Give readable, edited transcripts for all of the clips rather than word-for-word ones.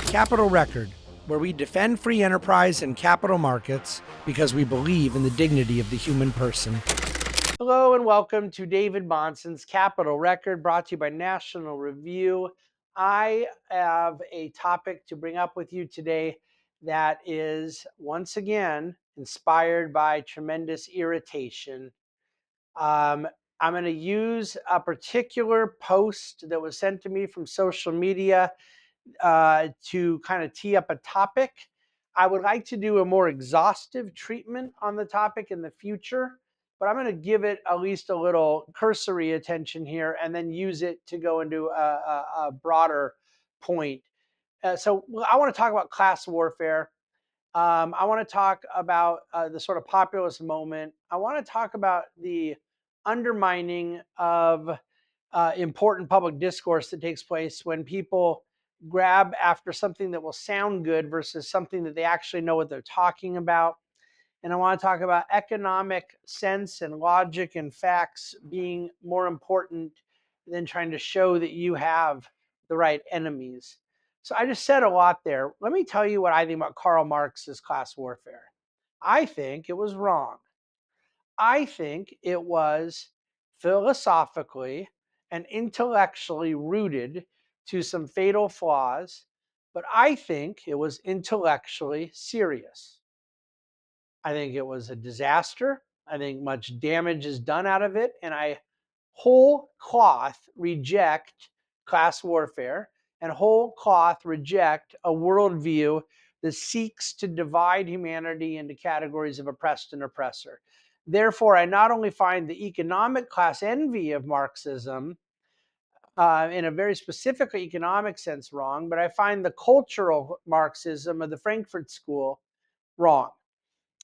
Capital Record, where we defend free enterprise and capital markets because we believe in the dignity of the human person. Hello and welcome to David Monson's Capital Record, brought to you by National Review. I have a topic to bring up with you today that is, once again, inspired by tremendous irritation. I'm going to use a particular post that was sent to me from social media to kind of tee up a topic. I would like to do a more exhaustive treatment on the topic in the future, but I'm going to give it at least a little cursory attention here and then use it to go into a broader point. So I want to talk about class warfare. I want to talk about the sort of populist moment. I want to talk about the undermining of important public discourse that takes place when people grab after something that will sound good versus something that they actually know what they're talking about. And I want to talk about economic sense and logic and facts being more important than trying to show that you have the right enemies. So I just said a lot there. Let me tell you what I think about Karl Marx's class warfare. I think it was wrong. I think it was philosophically and intellectually rooted to some fatal flaws, but I think it was intellectually serious. I think it was a disaster. I think much damage is done out of it, and I whole cloth reject class warfare and whole cloth reject a worldview that seeks to divide humanity into categories of oppressed and oppressor. Therefore, I not only find the economic class envy of Marxism in a very specific economic sense wrong, but I find the cultural Marxism of the Frankfurt School wrong.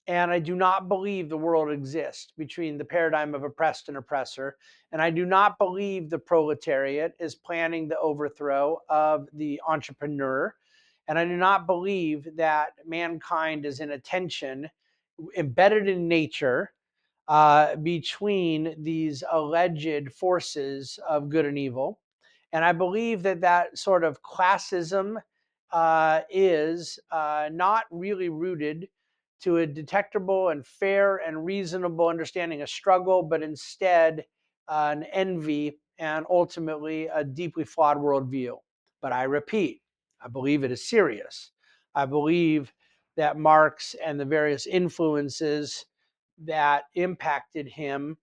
And I do not believe the world exists between the paradigm of oppressed and oppressor. And I do not believe the proletariat is planning the overthrow of the entrepreneur. And I do not believe that mankind is in a tension embedded in nature between these alleged forces of good and evil. And I believe that that sort of classism is not really rooted to a detectable and fair and reasonable understanding of struggle, but instead an envy and ultimately a deeply flawed worldview. But I repeat, I believe it is serious. I believe that Marx and the various influences that impacted him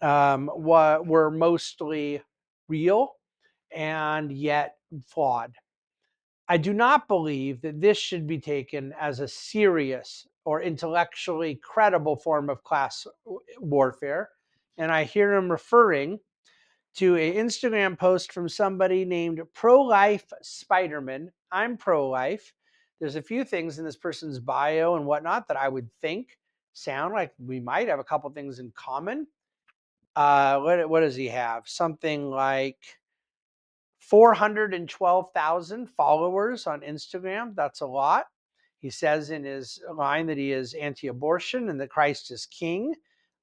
were mostly real and yet flawed. I do not believe that this should be taken as a serious or intellectually credible form of class warfare. And I hear him referring to an Instagram post from somebody named Pro-Life Spiderman. I'm pro-life. There's a few things in this person's bio and whatnot that I would think sound like we might have a couple things in common. What does he have? Something like 412,000 followers on Instagram. That's a lot. He says in his line that he is anti-abortion and that Christ is king.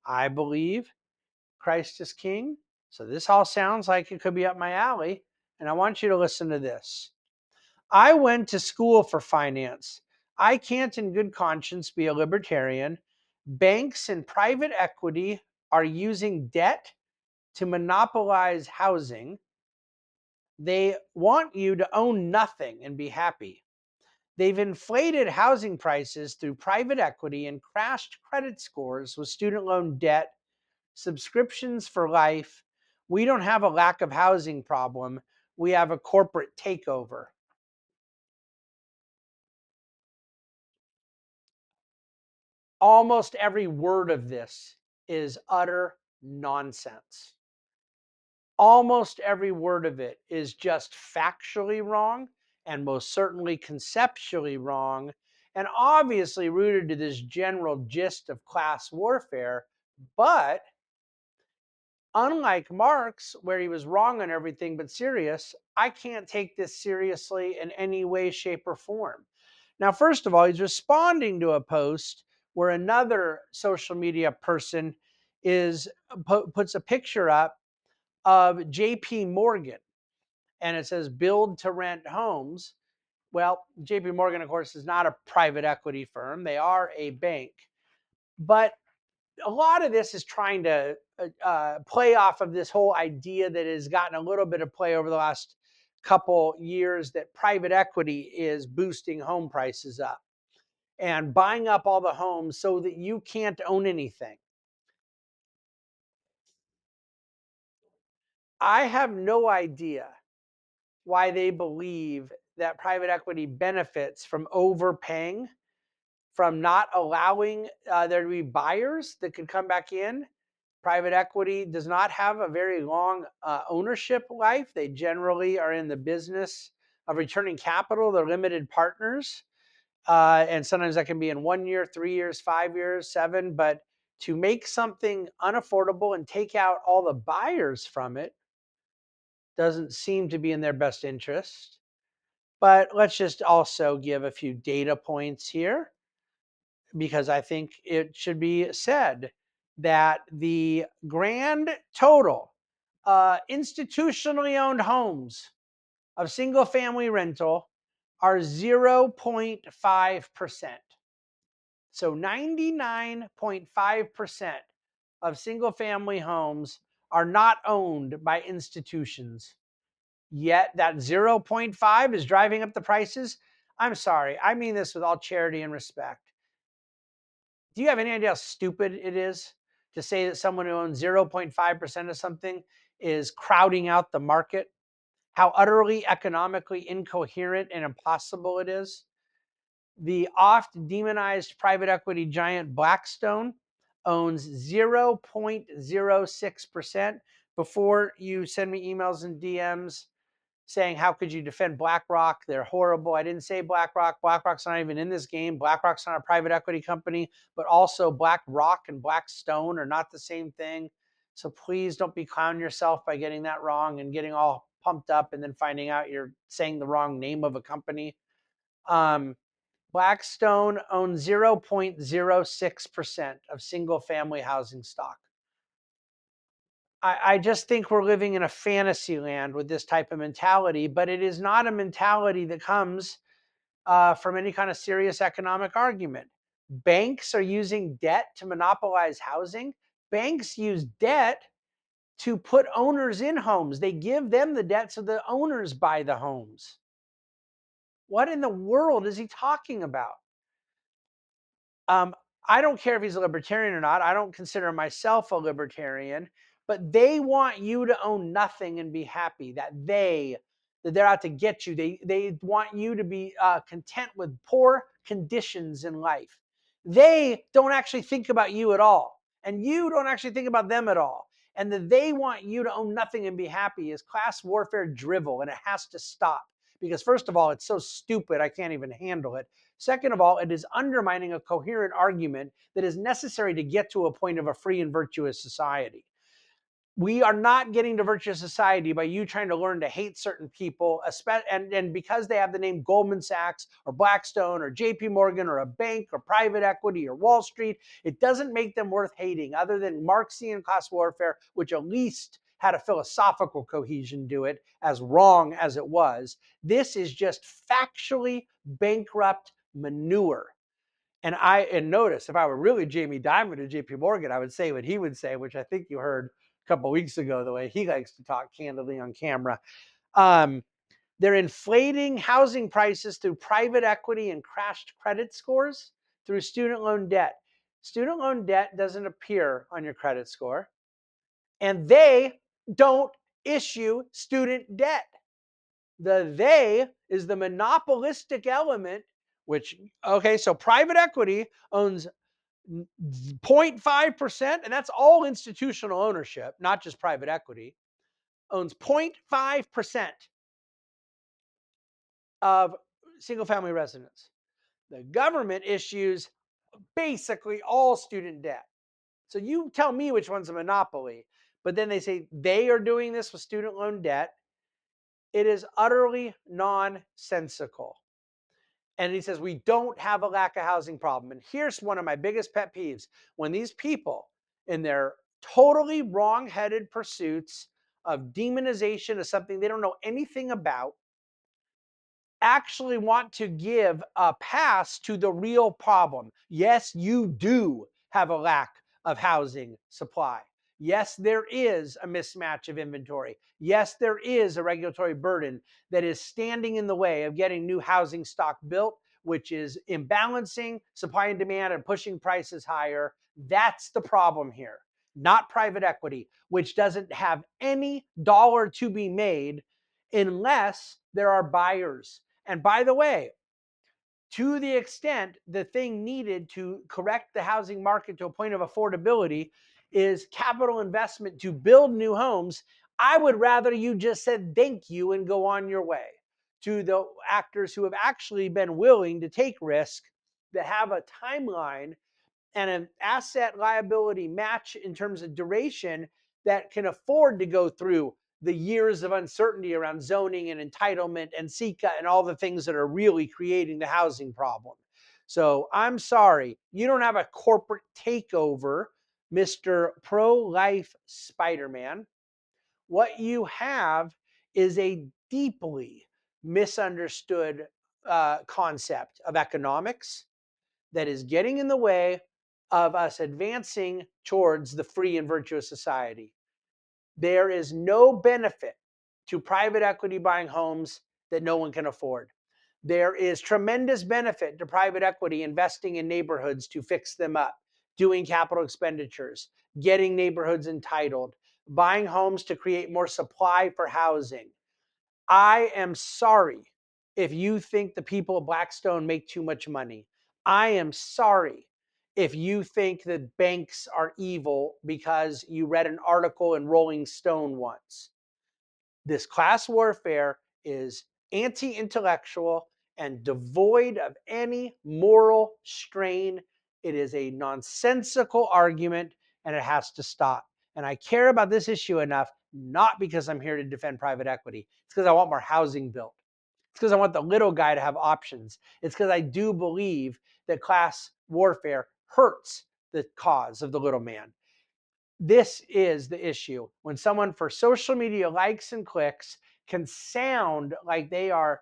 I believe Christ is king. So this all sounds like it could be up my alley. And I want you to listen to this. I went to school for finance. I can't in good conscience be a libertarian. Banks and private equity are using debt to monopolize housing. They want you to own nothing and be happy. They've inflated housing prices through private equity and crashed credit scores with student loan debt, subscriptions for life. We don't have a lack of housing problem. We have a corporate takeover. Almost every word of this is utter nonsense. Almost every word of it is just factually wrong and most certainly conceptually wrong and obviously rooted to this general gist of class warfare. But unlike Marx, where he was wrong on everything but serious, I can't take this seriously in any way, shape, or form. Now, first of all, he's responding to a post where another social media person puts a picture up of JP Morgan, and it says build to rent homes. Well, JP Morgan, of course, is not a private equity firm. They are a bank. But a lot of this is trying to play off of this whole idea that has gotten a little bit of play over the last couple years, that private equity is boosting home prices up and buying up all the homes so that you can't own anything. I have no idea why they believe that private equity benefits from overpaying, from not allowing there to be buyers that could come back in. Private equity does not have a very long ownership life. They generally are in the business of returning capital. They're limited partners. And sometimes that can be in 1 year, 3 years, 5 years, 7. But to make something unaffordable and take out all the buyers from it doesn't seem to be in their best interest. But let's just also give a few data points here, because I think it should be said that the grand total institutionally owned homes of single family rental are 0.5%. So 99.5% of single family homes are not owned by institutions. Yet that 0.5 is driving up the prices. I'm sorry. I mean this with all charity and respect. Do you have any idea how stupid it is to say that someone who owns 0.5% of something is crowding out the market? How utterly economically incoherent and impossible it is. The oft demonized private equity giant Blackstone owns 0.06%. Before you send me emails and DMs saying, how could you defend BlackRock? They're horrible. I didn't say BlackRock. BlackRock's not even in this game. BlackRock's not a private equity company, but also BlackRock and Blackstone are not the same thing. So please don't be clowning yourself by getting that wrong and getting all pumped up and then finding out you're saying the wrong name of a company. Blackstone owns 0.06% of single family housing stock. I just think we're living in a fantasy land with this type of mentality, but it is not a mentality that comes from any kind of serious economic argument. Banks are using debt to monopolize housing. Banks use debt to put owners in homes. They give them the debt so the owners buy the homes. What in the world is he talking about? I don't care if he's a libertarian or not. I don't consider myself a libertarian, but they want you to own nothing and be happy. That they're out to get you. They want you to be content with poor conditions in life. They don't actually think about you at all, and you don't actually think about them at all. And that they want you to own nothing and be happy is class warfare drivel, and it has to stop. Because first of all, it's so stupid I can't even handle it. Second of all, it is undermining a coherent argument that is necessary to get to a point of a free and virtuous society. We are not getting to virtuous society by you trying to learn to hate certain people, and because they have the name Goldman Sachs or Blackstone or JP Morgan or a bank or private equity or Wall Street, it doesn't make them worth hating, other than Marxian class warfare, which at least had a philosophical cohesion to it, as wrong as it was. This is just factually bankrupt manure. And notice, if I were really Jamie Dimon or JP Morgan, I would say what he would say, which I think you heard a couple of weeks ago, the way he likes to talk candidly on camera. They're inflating housing prices through private equity and crashed credit scores through student loan debt. Student loan debt doesn't appear on your credit score, and they don't issue student debt. The they is the monopolistic element, which, okay, so private equity owns 0.5%, and that's all institutional ownership, not just private equity, owns 0.5% of single family residents. The government issues basically all student debt. So you tell me which one's a monopoly, but then they say they are doing this with student loan debt. It is utterly nonsensical. And he says, we don't have a lack of housing problem. And here's one of my biggest pet peeves. When these people, in their totally wrong-headed pursuits of demonization of something they don't know anything about, actually want to give a pass to the real problem. Yes, you do have a lack of housing supply. Yes, there is a mismatch of inventory. Yes, there is a regulatory burden that is standing in the way of getting new housing stock built, which is imbalancing supply and demand and pushing prices higher. That's the problem here, not private equity, which doesn't have any dollar to be made unless there are buyers. And by the way, to the extent the thing needed to correct the housing market to a point of affordability is capital investment to build new homes, I would rather you just said thank you and go on your way. To the actors who have actually been willing to take risk, that have a timeline and an asset liability match in terms of duration that can afford to go through the years of uncertainty around zoning and entitlement and SECA and all the things that are really creating the housing problem. So I'm sorry, you don't have a corporate takeover, Mr. Pro-Life Spider-Man. What you have is a deeply misunderstood concept of economics that is getting in the way of us advancing towards the free and virtuous society. There is no benefit to private equity buying homes that no one can afford. There is tremendous benefit to private equity investing in neighborhoods to fix them up, doing capital expenditures, getting neighborhoods entitled, buying homes to create more supply for housing. I am sorry if you think the people of Blackstone make too much money. I am sorry if you think that banks are evil because you read an article in Rolling Stone once. This class warfare is anti-intellectual and devoid of any moral strain. It is a nonsensical argument and it has to stop. And I care about this issue enough, not because I'm here to defend private equity. It's because I want more housing built. It's because I want the little guy to have options. It's because I do believe that class warfare hurts the cause of the little man. This is the issue. When someone for social media likes and clicks can sound like they are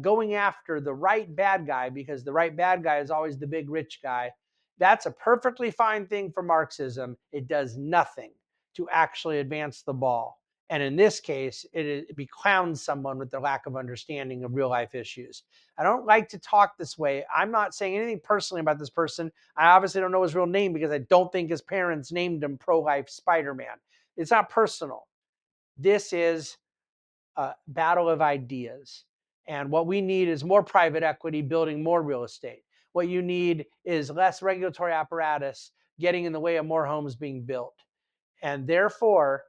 going after the right bad guy because the right bad guy is always the big rich guy, that's a perfectly fine thing for Marxism. It does nothing to actually advance the ball. And in this case, it beclowns someone with their lack of understanding of real life issues. I don't like to talk this way. I'm not saying anything personally about this person. I obviously don't know his real name because I don't think his parents named him Pro-Life Spider-Man. It's not personal. This is a battle of ideas. And what we need is more private equity building more real estate. What you need is less regulatory apparatus getting in the way of more homes being built. And therefore,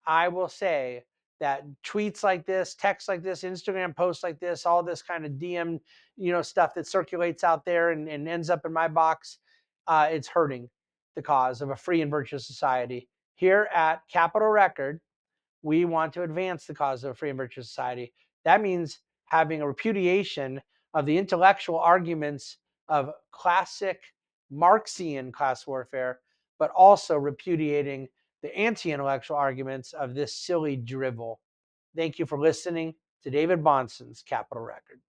I will say that tweets like this, texts like this, Instagram posts like this, all this kind of DM, stuff that circulates out there and ends up in my box, it's hurting the cause of a free and virtuous society. Here at Capitol Record, we want to advance the cause of a free and virtuous society. That means having a repudiation of the intellectual arguments of classic Marxian class warfare, but also repudiating the anti-intellectual arguments of this silly drivel. Thank you for listening to David Bonson's Capitol Record.